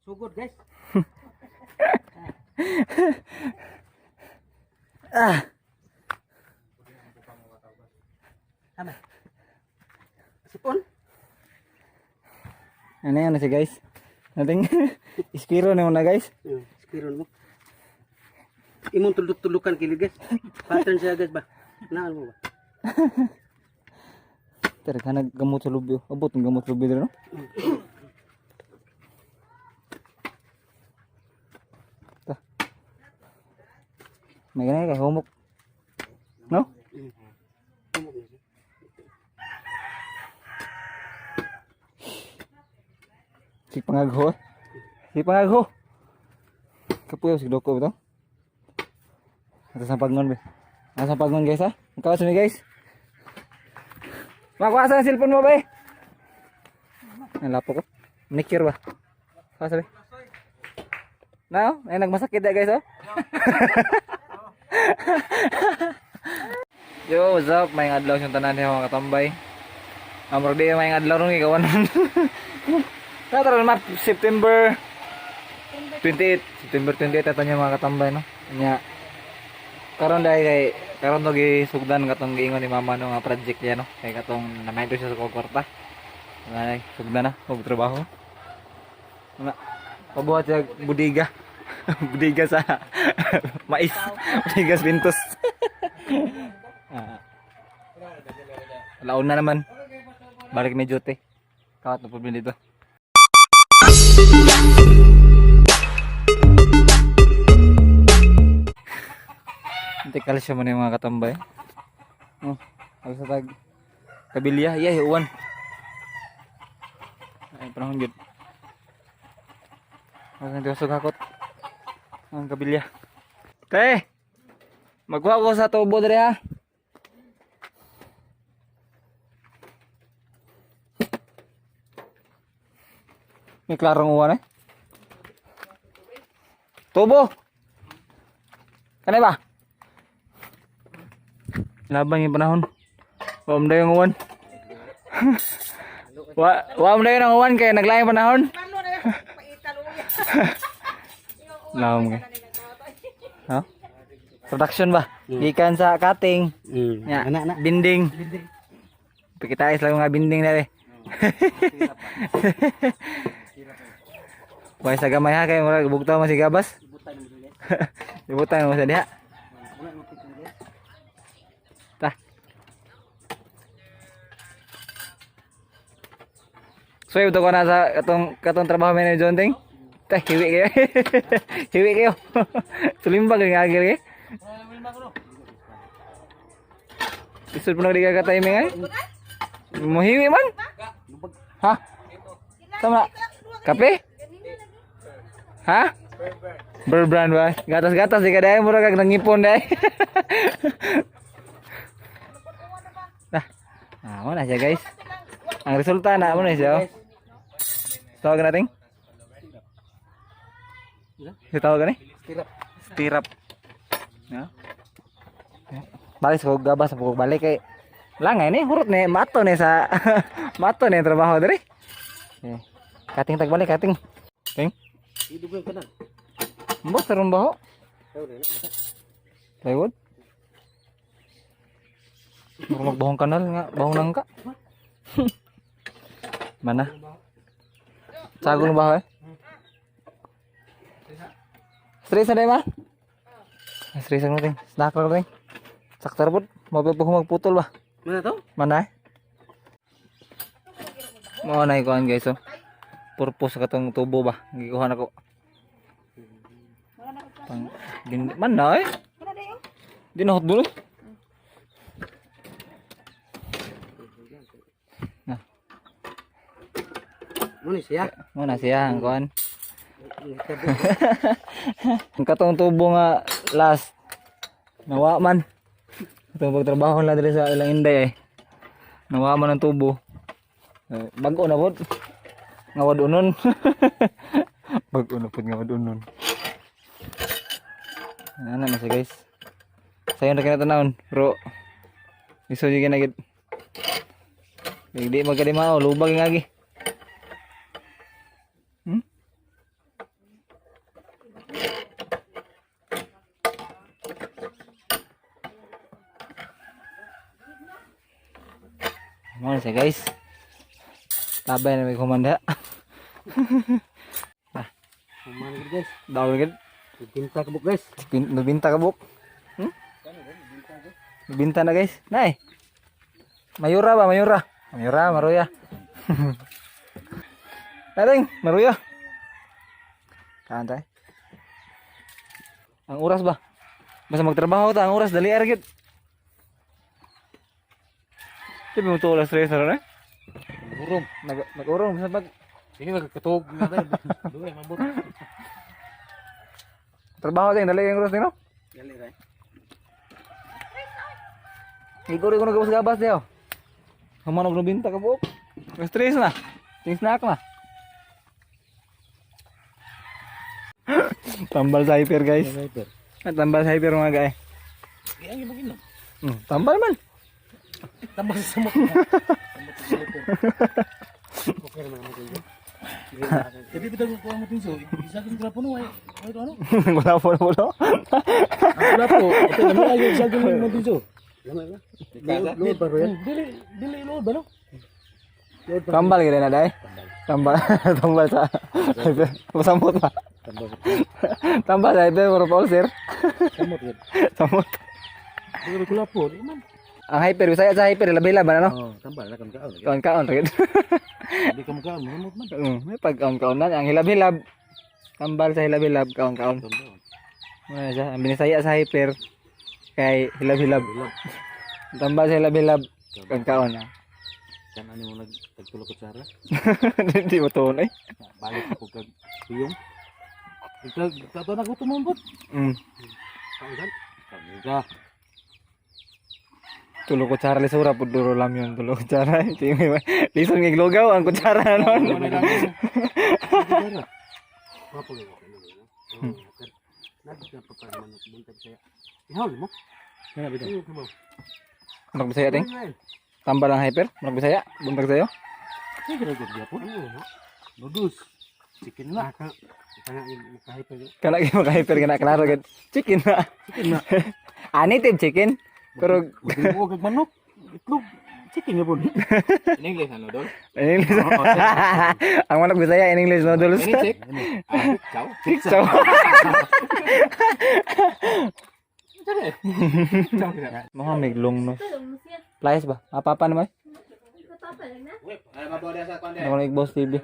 Sugod guys. Tama. Sipon. Ano yan na siya guys? Nating ispiro na muna guys. Ispiron mo. Imong tuluk-tulukan kilid guys. Pattern siya guys ba? Naan mo ba? Tara ka naggamot sa lubyo. Abot ng gamot sa lubyo dito no? Ta. May ganay kay humok. No? Si pangagho. Si pangagho. Kapuyo si Doko ito. Atas ang pagngon be. Atas ang pagngon guys ha. Ang kawas mo guys. Makuha sa cellphone mo be. Nalapo ko. Nikir ba? Kawas be. Now, ay nagmasakit na guys oh. Yo, what's up? May adlaw yung tanan niya mga katambay. Amor di may adlaw nung ikawan. Nataran map September 28. September 28 ato niya mga katambay no. Nya karon dai kay karon to gisugdan katong giingon ni mama no nga project niya no. Kay katong namaydo siya sa kwarta. Ay, sugdan na og trabaho. Na pabuhat siya budiga. Budiga sa mais. Budiga sa pintos. Laon na naman. Balik medyo te. Kawat na problem dito. Nanti kalsya mo na yung mga katambay. Oh, ako sa tag kabilya. Iya, uwan. Ay, panahon yun. Ako nanti usog hakot. Ang kabilya. Te! Magkuha ko sa tubo dali ha. May klarong uwan eh. Tubo! Kanay ba? Laban yung panahon. Wam na yung uwan. Wam na yung uwan kaya naglayang panahon. Lawam ka. Ha? Production ba? Gikan sa cutting. Ya, binding. Pikitais lang mga binding na eh. Why sa gamay ha kay murag bugtaw man si gabas. Ibutan mo sa diha. Ta. So ito ko na sa katong trabaho man ni John Ting. Ta hiwi kayo. Hiwi kayo. Sulimbag ng agil kay. Isud mo na di ka timing ay. Mo hiwi man. Ha? Sama. Kape? Ha? Berbrand ba? Gatas-gatas di ka dahil mura kag nangipon dahil. Nah, mana siya guys? Ang resulta na mo na siya. Tawag natin? Tawag ni? Stirap. Ya. Balik sa gabas sa balik kay langay ni hurot ni mato ni sa mato ni trabaho diri. Kating tagbalik kating. Ting. Idugan ka na. Mbok sarong baho. Plywood. Magbahong kanal nga, bahong nangka. Mana? Sagol baho eh. Stress na ma? Stress ang natin. Snack lang natin. Saktar po. Mapapahumag putol ba? Mana to? Mana eh? Mga naikuhan guys oh. Purpose katong tubo ba? Gikuhan ako. Pang mana eh? Dinahot dulu. Nah. Muna siya ang kuhan. Ang katong tubo nga last. Nawa man. Itong pagtrabaho na dito sa ilang inday eh. Nawa man ang tubo. Bago na po. Ngawad unon. Bago na po ngawad unon. Ano na siya guys. Sayo na kinatanawon. Pero iso nyo ginagid. Hindi magkalimao. Lubag yung agi. na siya guys. Tabay na may kumanda. Kuman gid guys. Daw gid. Pinta ka buk guys. Nabinta ka buk. Nabinta na guys. Nay. Mayura ba? Mayura. Mayura, maruya. Ating, maruya. Kantay. Ang oras ba? Basta magtrabaho ta, ang oras dali argit. Sabi mo to alas 3 na rin? Urong. Nag-urong sa pag Sini magkatog na tayo. Duwe mabot. trabaho tayo, dali ang oras din no? Dali ray. Igor ko nagabas-gabas daw. Hamanog na binta ka buok. Alas 3 na. Ting snack na. Tambal sa hyper guys. Tambal sa hyper mga guys. Ang ibagin no. Tambal man. Tambal sa samok. Okay naman ako dito. Tapi betul ko ang tinso. Isa ka grapo no ay ano? Wala po. Wala po. Ito naman ay isa ka ng tinso. Load ba yan? Dili load ba no? Tambal gila na day. Tambal sa hyper. Samot ba? Tambal sa hyper para Paul sir. Samot yan. Samot. Dili ko lapo. Man. Ang hyper saya sa hyper labi-laban ano? Oh, tambal na kan kaon. Kaon-kaon rin. Di ka makaon mo man. May pagkaon-kaon na ang hilab-hilab. Tambal sa hilab-hilab kaon-kaon. Ano siya? Ang binisaya sa hyper kay hilab-hilab. Tambal sa hilab-hilab kaon-kaon na. Kan ano mo nagtulog ko sara? Hindi mo tunay. Balik ako kag tuyong. Ito tato na ko tumambot. Kaon kan? Kaon ka. Tulo kutsara lisura pud duro lam yun tulo kutsara. Lison ng lugaw ang kutsara non. Papo ko. Nagpapaman ng buntag saya. Ihol mo. Ano bitaw? Mag bisaya ting. Tambal ang hyper, mag bisaya, buntag sayo. Sige ra gud gyapon. Noodles. Chicken na. Hyper. Kana gyud mag hyper kana klaro gid. Chicken na. Chicken na. Native chicken. Pero Buo kag manok. Itlog. Chicken na pud. In English ano dol? in English. Ang manok bisaya in English noodles. Chick. Chow. So, mga miglong no. Playas ba? Apa naman? Ako na Boss TV.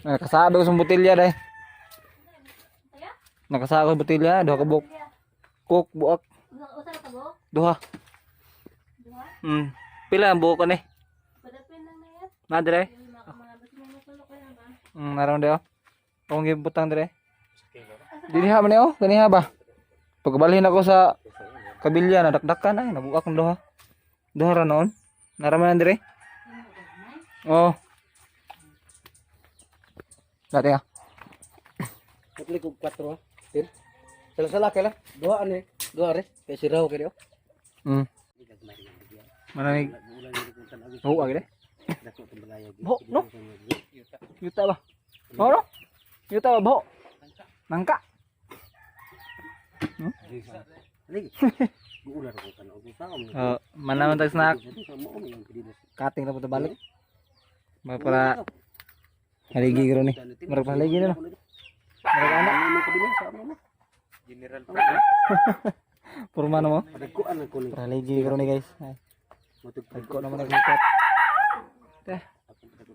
Nakasabi ko sa botilya dai. Nakasabi ko sa botilya, duha ka buok. Cook buak. Duha. Pila ang buok ani? Na dire. Naroon daw. Kung gibutang dire. Diliha man niyo, kaniha ba? Pagbalhin ako sa kabilya na dakdakan ay nabuak ng duha. Duha ra noon. Naraman dire. Oh. Dati ah. Putli ko 4 ha. Tin. Sala-sala kay lang. Duha ani. Duha re. Kay siraw kay dio. Manamig. Oh, agad eh. Bo, no? Yuta ba? Oh, no? Yuta ba, bo? Nangka. Mana man tag snack. Kating na po balik. Para haligi garo ni. Marag haligi na no. Marag anak. General Purma na mo. Padagkuan ko ni. Para haligi garo ni guys. Tagko naman naglikat. Teh.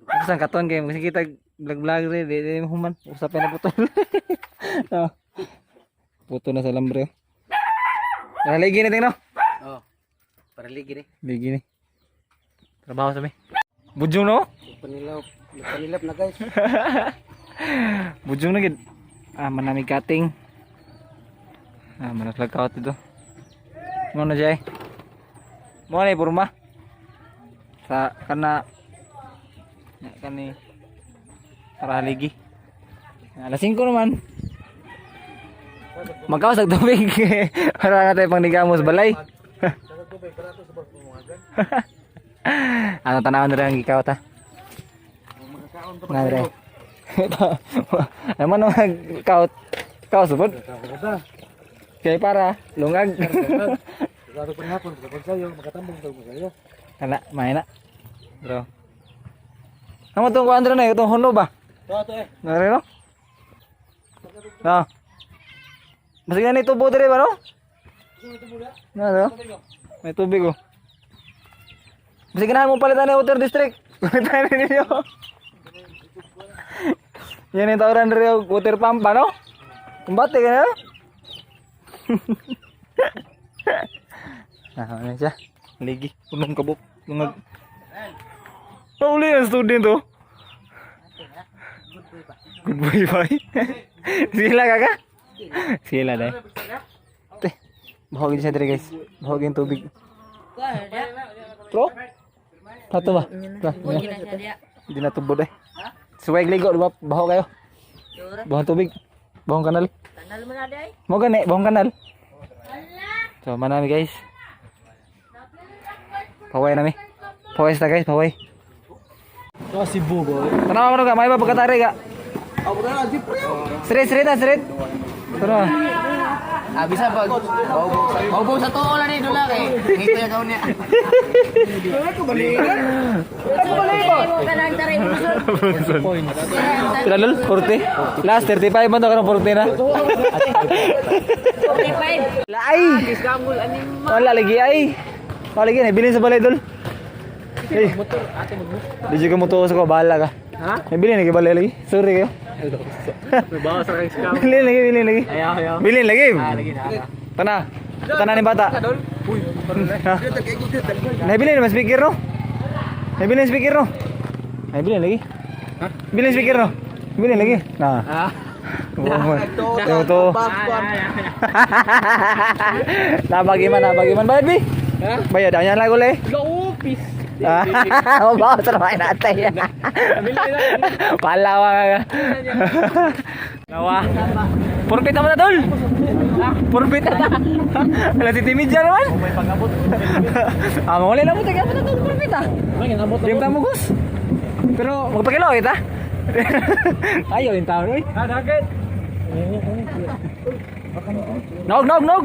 Ako sang katon kay kasi kita vlog-vlog rin, di human. Usapin na putol. Puto na sa lambre. Haligi na ting no. Oh. Para ligi ni. Ligi ni. Trabaho sa mi. Bujung no? Panilap na guys. Bujung na gid. Manamig kating. Manatlag kawat ito. Mo na jay. Mo na purma. Sa kana kani para haligi. Alas 5 naman. Magkawas ang tubig. Para nga tayo pang nigamos balay. Ano tanawan na rin ang gikaw ta? Nga rin. Naman nag-kaut. Kaut supod. Kada. Kaya para lungag. Sigado pa hapon kapag sayo makatambong daw mo sayo. Kana, main na. Bro. Amo tong kuandra na itong hono ba? To eh. Nare no? Na. Masig na ni tubo dire ba no? Na no? May tubig oh. Masig ganahan mo palitan ni water district. Palitan ninyo. Yan yung tawran rin yung water pump ba no? Kumbate ka na? Ano siya? Ligi. Punong kabuk. Lungag. Pauli ang student to. Good boy ba? Sila kaka? Sila dahil. Teh. Bahagin siya diri guys. Bahagin tubig. Bro? Kato ba? Hindi na tubo dahil. Suwag ligo, diba? Baho kayo. Bahong tubig. Bahong kanal. Kanal mo na day. Mau gani, bahong kanal. So, manami guys. Paway nami. Paway sa guys, paway. To si Bugo. Tanaw mo ka, may ba pagkatari ka? Ako na di pre. Straight na, straight. Tara. Bisa pag bau sa too lang ni dula kay. Ngito ya kaon niya. Ako balik ko. Kanang taray mo. Pila lol? 40? Last 35 man to karong 40 na. 45. Lai. Diskamul aning Wala lagi ay. Wala lagi na bilin sa balay dol. Eh, Motor ate mo. di juga mo to sa ko bahala ka. Ha? May bilin lagi balay lagi. Sorry kayo. Bawas ra kay scam. Bilin lagi. Ayaw. Bilin lagi. Lagi na. Tana. Tana ni bata. Uy, Ha? Naibilin naman speaker no? Naibilin speaker no? Naibilin lagi? Ha? Bilin speaker no? Bilin lagi? Nah. Ha? Ito to. Nabagiman bayad bi? Ha? Bayad ayan lang ulit. Gaupis. Ah, bawa sa mga natin. Palawa ka. Lawa. Purpit naman na tol. Purpit na. Alam si Timid dyan naman. May pangabot. Mawala na mo. Teka mo na tol. Purpit ah. May ngamot. Dim tamo gus. Pero magpakilo kita. Ayaw yung tao oy. Ha, dagat. Nog.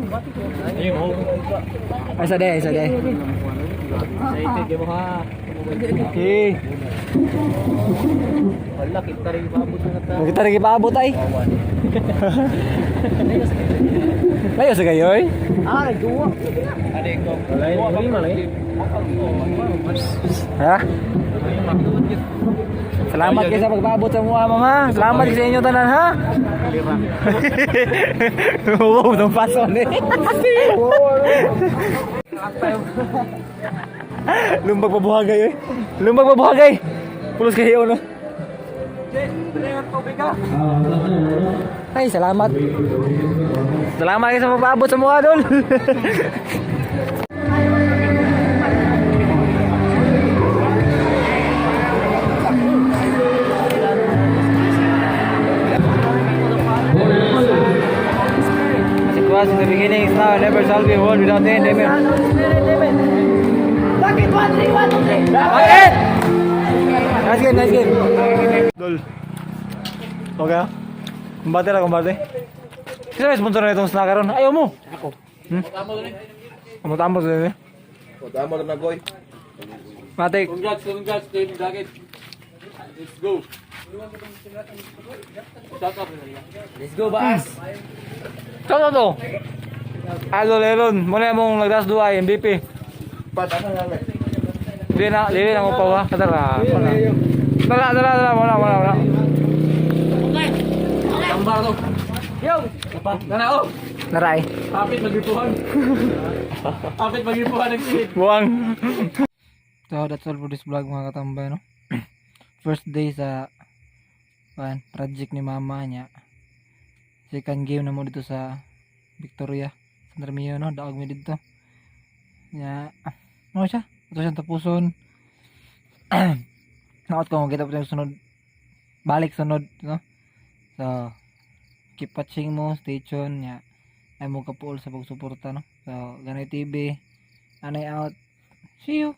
Ayun. Ay sa day. Say mo ha. Eh, Wala kita rin paabot na ta. kita rin ipaabot ay. Layo sa kayo eh. Ah, nagduwa. Ade ko. Malay. Ha? Salamat kayo sa pagpaabot sa mga mama. Salamat kayo sa inyo tanan ha. Oo, nung paso ni. Lumbag pabuhagay eh. Lumbag pabuhagay. Pulos kayo no. Ay, salamat. Salamat kayo sa pagpaabot sa mga dol. As it was in the beginning, is now, and never shall be a world without end. Amen. Bakit? Nice game. Dol. Okay ah? Kumbate. Sino may sponsor na itong snack ron? Ayaw mo. Ako. Kamutamo sa din eh. Tama na goy. Matik. Congrats, Team Daggett. Let's go. Shut up. Let's go, Baas. Toto to. Idol Elon. Muna mong nagdas duay, MVP. Dili na mo pa wa. Katara. Dala. Wala. Gambar to. Yo. Nanao. Naray. Kapit magipuhan. Ng silid. Buang. So that's all for this vlog mga katambay no. First day sa project ni mama niya. Second game na mo dito sa Victoria. San Remigio no, daog mi dito. Nya ano siya? Ito siyang tapuson. Nakot ko kita pa sunod. Balik sunod no. So keep watching mo, stay tuned nya. Ay mo kapuol sa pagsuporta no. So Ganoy TV. Anay out. See you.